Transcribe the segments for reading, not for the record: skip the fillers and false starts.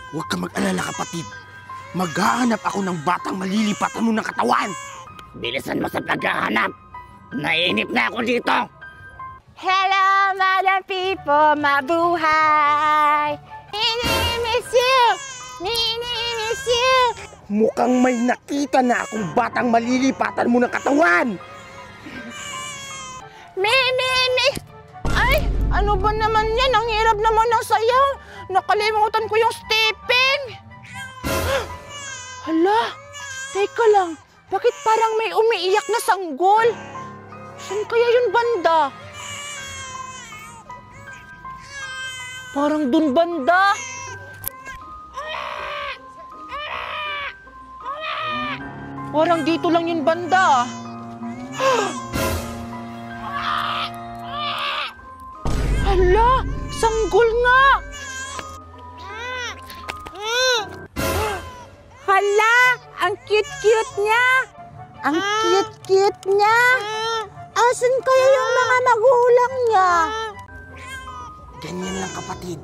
Huwag ka mag-alala, kapatid. Maghahanap ako ng batang malilipatan mo ng katawan. Bilisan mo sa paghahanap. Naiinip na ako dito. Hello, Madam People, mabuhay! Mini-miss you! Mini-miss you! Mukhang may nakita na akong batang malilipatan mo ng katawan. Mini-miss! Ay, ano ba naman yan? Ang hirap naman ng sayaw. Nakalimutan ko yung stepping. Hala, teka lang. Bakit parang may umiiyak na sanggol? Saan kaya yun banda? Parang dun banda. Parang dito lang yun banda. Hala, sanggol nga. Hala, ang cute-cute niya. Ang cute-cute niya. Asan kaya yung mga magulang niya? Ganyan lang, kapatid.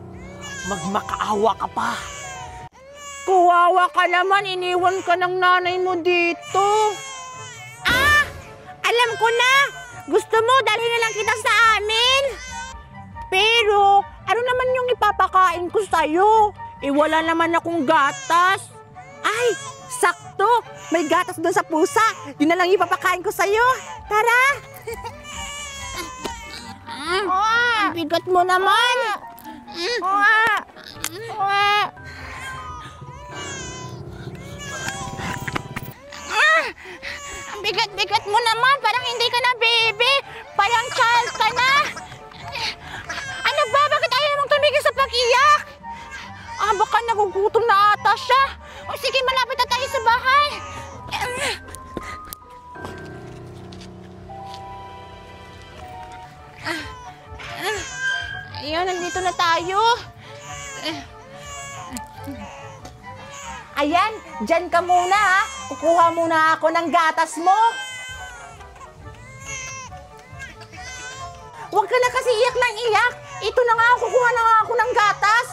Magmakaawa ka pa. Kuwawa ka naman, iniwan ka ng nanay mo dito. Ah! Alam ko na! Gusto mo, dalhin na lang kita sa amin. Pero, ano naman yung ipapakain ko sa'yo? Wala naman akong gatas. Ay, sakto! May gatas doon sa pusa. Yun na lang ipapakain ko sa'yo. Tara! Ang bigat mo naman. Ang bigat-bigat mo naman. Parang hindi ka na baby. Parang child ka na. Ano ba? Bakit ayaw mong tumigil sa pag-iyak? Baka nagugutom na ata siya. O sige, malapit na tayo sa bahay. Ayan, nandito na tayo. Ayan, dyan ka muna ha. Kukuha muna ako ng gatas mo. Huwag ka na kasi iyak ng iyak. Ito na nga, kukuha na nga ako ng gatas.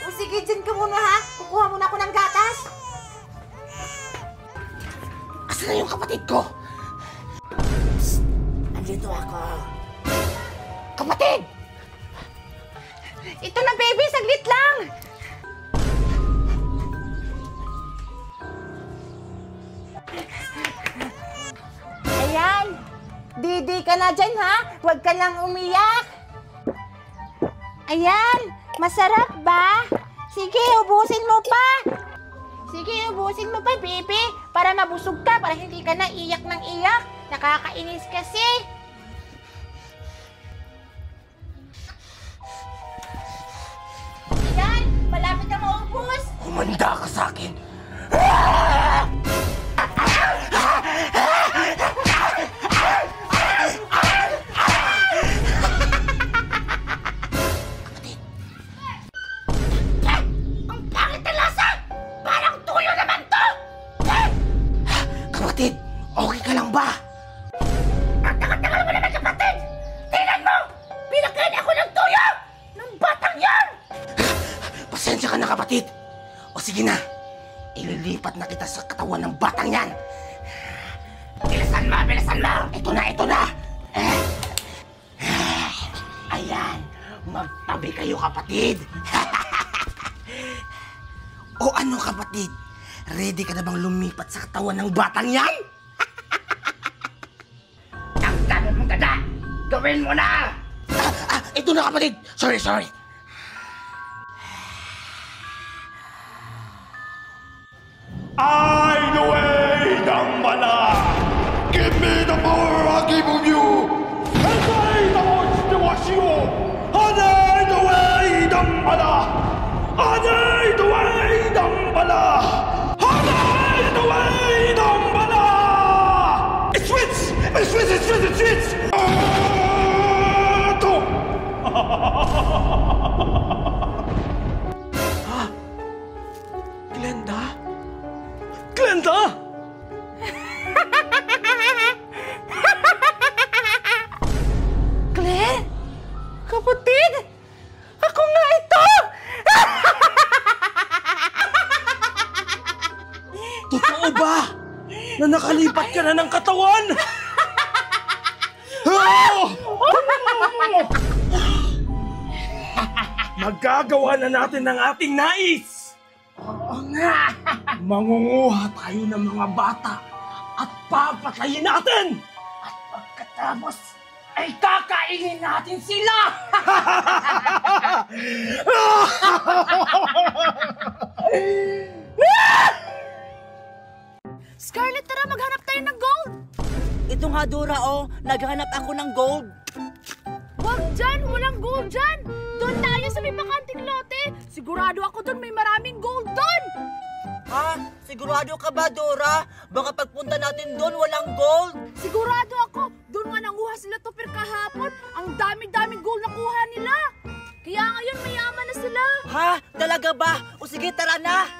O sige, dyan ka muna ha. Kukuha muna ako ng gatas. Asan na yung kapatid ko? Psst! Andito ako. Kapatid! Ito na baby, saglit lang. Ayan. Didi ka na dyan ha. Huwag ka lang umiyak. Ayan. Masarap ba? Sige, ubusin mo pa. Sige, ubusin mo pa, baby. Para mabusog ka, para hindi ka na iyak ng iyak. Nakakainis kasi. Ayan, malapit na maubos. Humanda ka sa akin. Kapatid, okay ka lang ba? Ang tagal-tagal mo naman, kapatid! Tingnan mo! Pinakain ako ng tuyo! Ng batang yan! Pasensya ka na, kapatid. O sige na, ililipat na kita sa katawan ng batang yan. Bilisan mo! Bilisan mo! Ito na, ito na. Ayan, magtabi kayo, kapatid. O ano, kapatid? Ready ka na bang lumipat sa katawan ng batang yan? Ang dami mong dada! Gawin mo na! Ito na, kapatid. Sorry. I the way, Dambala! Give me the power I give of you! And I the watch the wash you! And I the way, Dambala! And I the way, Dambala! And I the way, Dambala! It's Fritz! It's Fritz! It's Fritz! It's Fritz! Glenda? Glenda! Lilipat ka na ng katawan! Ah! Magagawa na natin ang ating nais! Oo nga! Mangunguha tayo ng mga bata at papatayin natin! At pagkatapos ay kakainin natin sila! Scarlett, tara maghanap tayo ng gold! Ito nga, Dora, oh. Naghanap ako ng gold. Huwag dyan! Walang gold dyan! Doon tayo sa may bakanting lote! Sigurado ako doon may maraming gold doon! Ha? Sigurado ka ba, Dora? Baka pagpunta natin doon, walang gold. Sigurado ako! Doon nga nanguha sila Topper kahapon! Ang dami-daming gold na kuha nila! Kaya ngayon mayaman na sila! Ha? Talaga ba? O sige, tara na.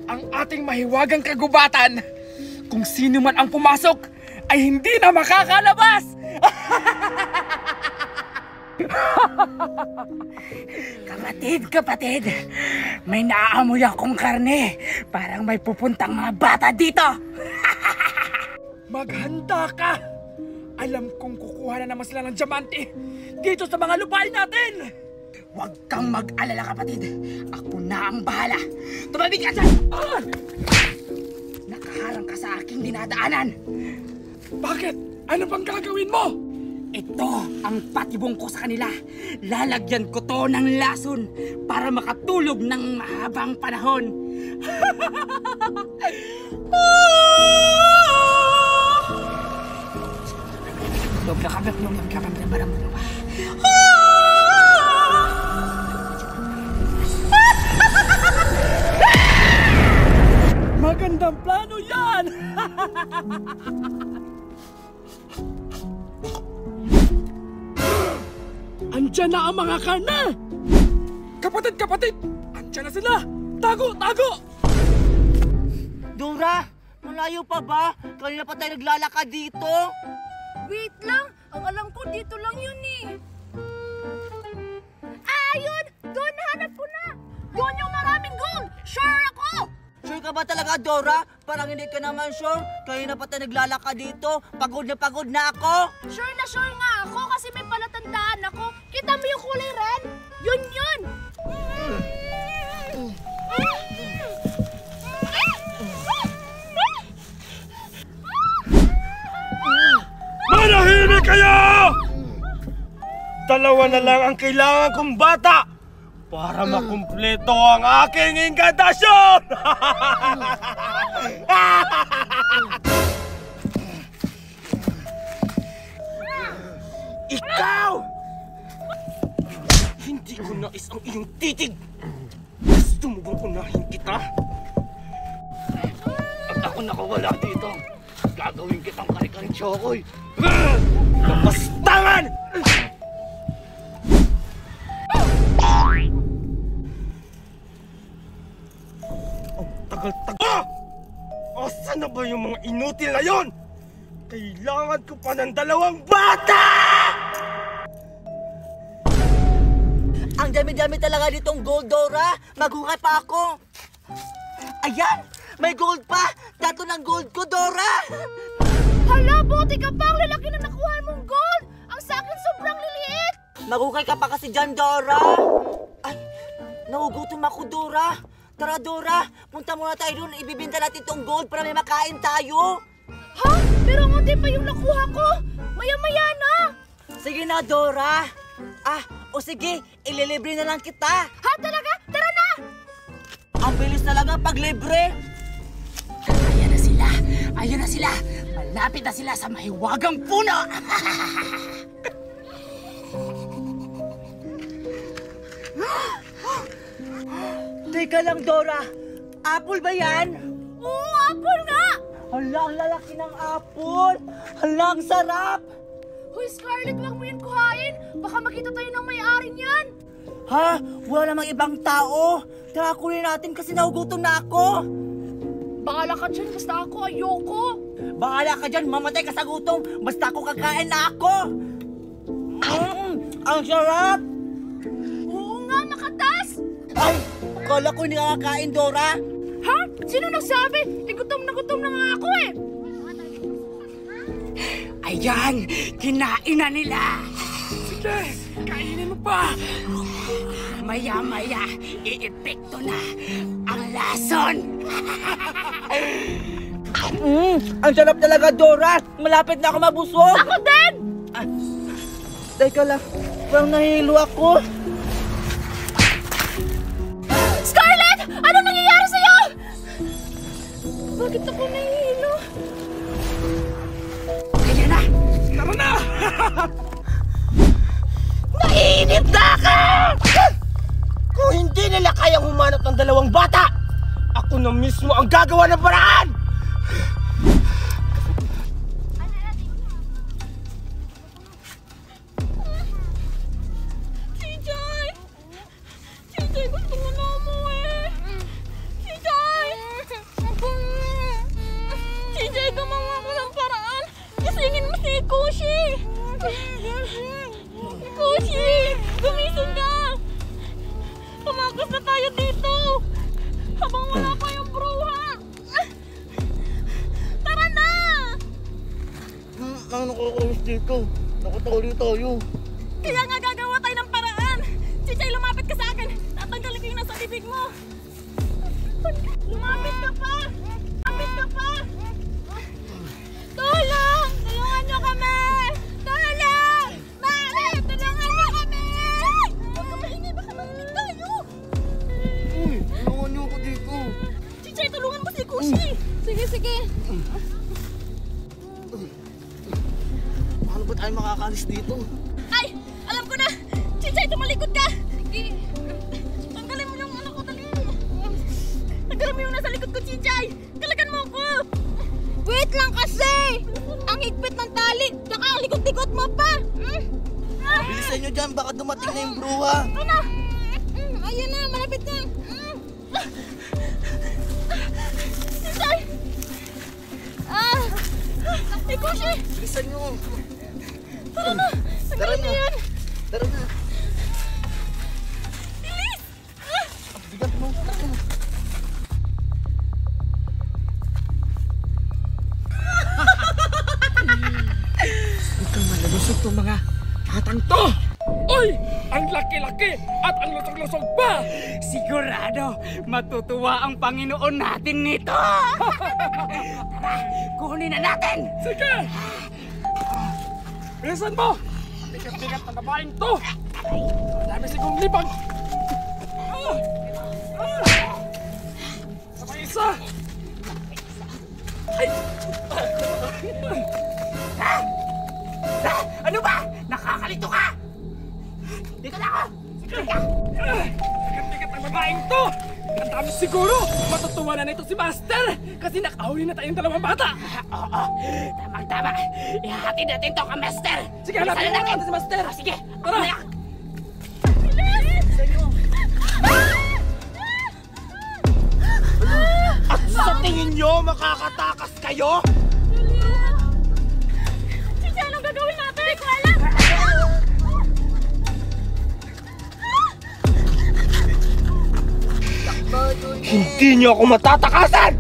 Ang ating mahiwagang kagubatan, kung sino man ang pumasok, ay hindi na makakalabas! Kapatid, may naaamoy akong karne. Parang may pupuntang mga bata dito. Maghanda ka! Alam kong kukuha na naman sila ng diamante dito sa mga lupain natin! Huwag kang mag-alala, kapatid. Ako na ang bahala. Tumabig ka dyan! Nakaharang ka sa aking dinadaanan. Bakit? Ano bang gagawin mo? Ito ang patibong ko sa kanila. Lalagyan ko to ng lason para makatulog ng mahabang panahon. Magandang plano yan! Andiyan na ang mga karne! Kapatid! Andiyan na sila! Tago! Dora, malayo pa ba? Kanina pa tayo naglalakad dito. Wait lang! Ang alam ko dito lang yun eh! Ayun! Doon! Hanap ko na! Doon yung maraming gold! Sure ako! Sure ka ba talaga, Dora? Parang hindi ka naman sure. Kanina pa tayo naglalakad dito. Pagod na ako. Sure na sure nga ako kasi may palatandaan ako. Kita mo yung kulay red? Yun! Manahimik kayo! Dalawa na lang ang kailangan kong bata para makumpleto ang aking inkantasyon! Ikaw! Hindi ko nais ang iyong titig! Gusto mo bang unahin kita? At ako nakawala dito, gagawin kitang kare-karing chokoy! Kapastangan! Ang tagal-tagal! Asan na ba yung mga inutil na yon? Kailangan ko pa ng 2 bata! Ang dami-dami talaga ditong gold, Dora. Maghuha pa ako. Ayan! May gold pa! 3 ng gold ko, Dora! Hala, buti ka pa! Ang lalaki na nakuha mong gold! Ang sa akin sobrang liliit! Magukay ka pa kasi dyan, Dora. Ay, naugutom ako, Dora. Tara, Dora. Punta muna tayo doon. Ibibinta natin itong gold para may makain tayo. Ha? Pero hindi pa yung nakuha ko! Maya-maya na! Sige na, Dora. O sige, ililibre na lang kita. Ha? Talaga? Tara na! Ang bilis talaga pag libre. Ayan na sila! Malapit na sila sa mahiwagang puno! Teka lang, Dora. Apple ba yan? Oo, apple nga! Hala, ang lalaki ng apple. Hala, ang sarap. Hoy, Scarlett, wag mo yan kuhain! Baka makita tayo ng may-ari niyan! Ha? Wala namang ibang tao. Tara, kunin natin kasi nahugutom na ako. Bahala ka dyan, basta ako ayoko! Bahala ka dyan, mamatay ka sa gutom. Basta ako kakain na ako. Ang sarap. Oo nga, makatas! Ay, akala ko hindi ka kakain, Dora. Ha? Sino nagsabi? Gutom na nga ako eh. Ayan, kinain na nila. Sige, kainin mo pa. Maya-maya, iepekto na ang lason. Ang sarap talaga, Dora. Malapit na ako mabusog. Ako din! Teka lang, parang nahihilo ako. Scarlett! Anong nangyayari sa'yo? Bakit ako nahihilo? Ayan na! Tara na! Mainit na ako! Kung hindi nila kayang humanap ng dalawang bata, ako na mismo ang gagawa ng paraan! CJ, gusto mo na umuwi. CJ, gumawa ko ng paraan. Gisingin mo si Kushi. Kushi, gumising ka. Tumakas na tayo dito. Habang wala pa yung bruha. Tara na! Ang nakakawis dito. Nakatali tayo. Kaya nga gagawa tayo ng paraan. Chichay, lumapit ka sa akin. Tatanggalin ko yung nasa bibig mo. Lumapit ka pa! Lumapit ka pa! Tulong! Tulungan nyo kami! Tulong! Bakit? Tulungan nyo kami! Huwag ka maingay, baka mahinig tayo. Uy, tulungan niyo ako dito. Chichay, tulungan mo si Kushi. Sige, sige. Paano ba tayo makakalis dito? Ay! Alam ko na! Chichay, tumalikod ka! Tanggalin mo yung ano ko, dali! Tanggalin mo yung nasa likod ko, Chichay! Kalagan mo ako! Wait lang kasi! Ang higpit ng tali! Saka ang likod-likod mo pa! Bilisan niyo dyan, baka dumating na yung bruha. Ano? Ayun na, malapit na! Chichay! Kushi! Bilisan niyo. Tara na! Tanggalin mo yan! Tara na. Bilis! Bigat mo. Tara na. Huwag kang malalusog itong mga batang to! Uy! Ang laki-laki at ang lusog-lusog pa! Sigurado, matutuwa ang Panginoon natin nito! Tara, kunin na natin! Sige! Bilisan mo! Bigat-bigat na babaeng to! Dami sigong libag! Sabay isa! Ay! Ano ba? Nakakalito ka! Dito na ako! Sige! Bigat-bigat ang babaeng to! Ang dami siguro! Matutuwa na nito si Master! Kasi nakahuli na tayong dalawang bata! Oo! Tamang-tama! Ihahatid natin to ka, Master! Sige, hanapin natin si Master! Sige! Tara! At sa tingin nyo, makakatakas kayo? Chichay, anong gagawin natin? Hindi ko alam! Hindi nyo ako matatakasan!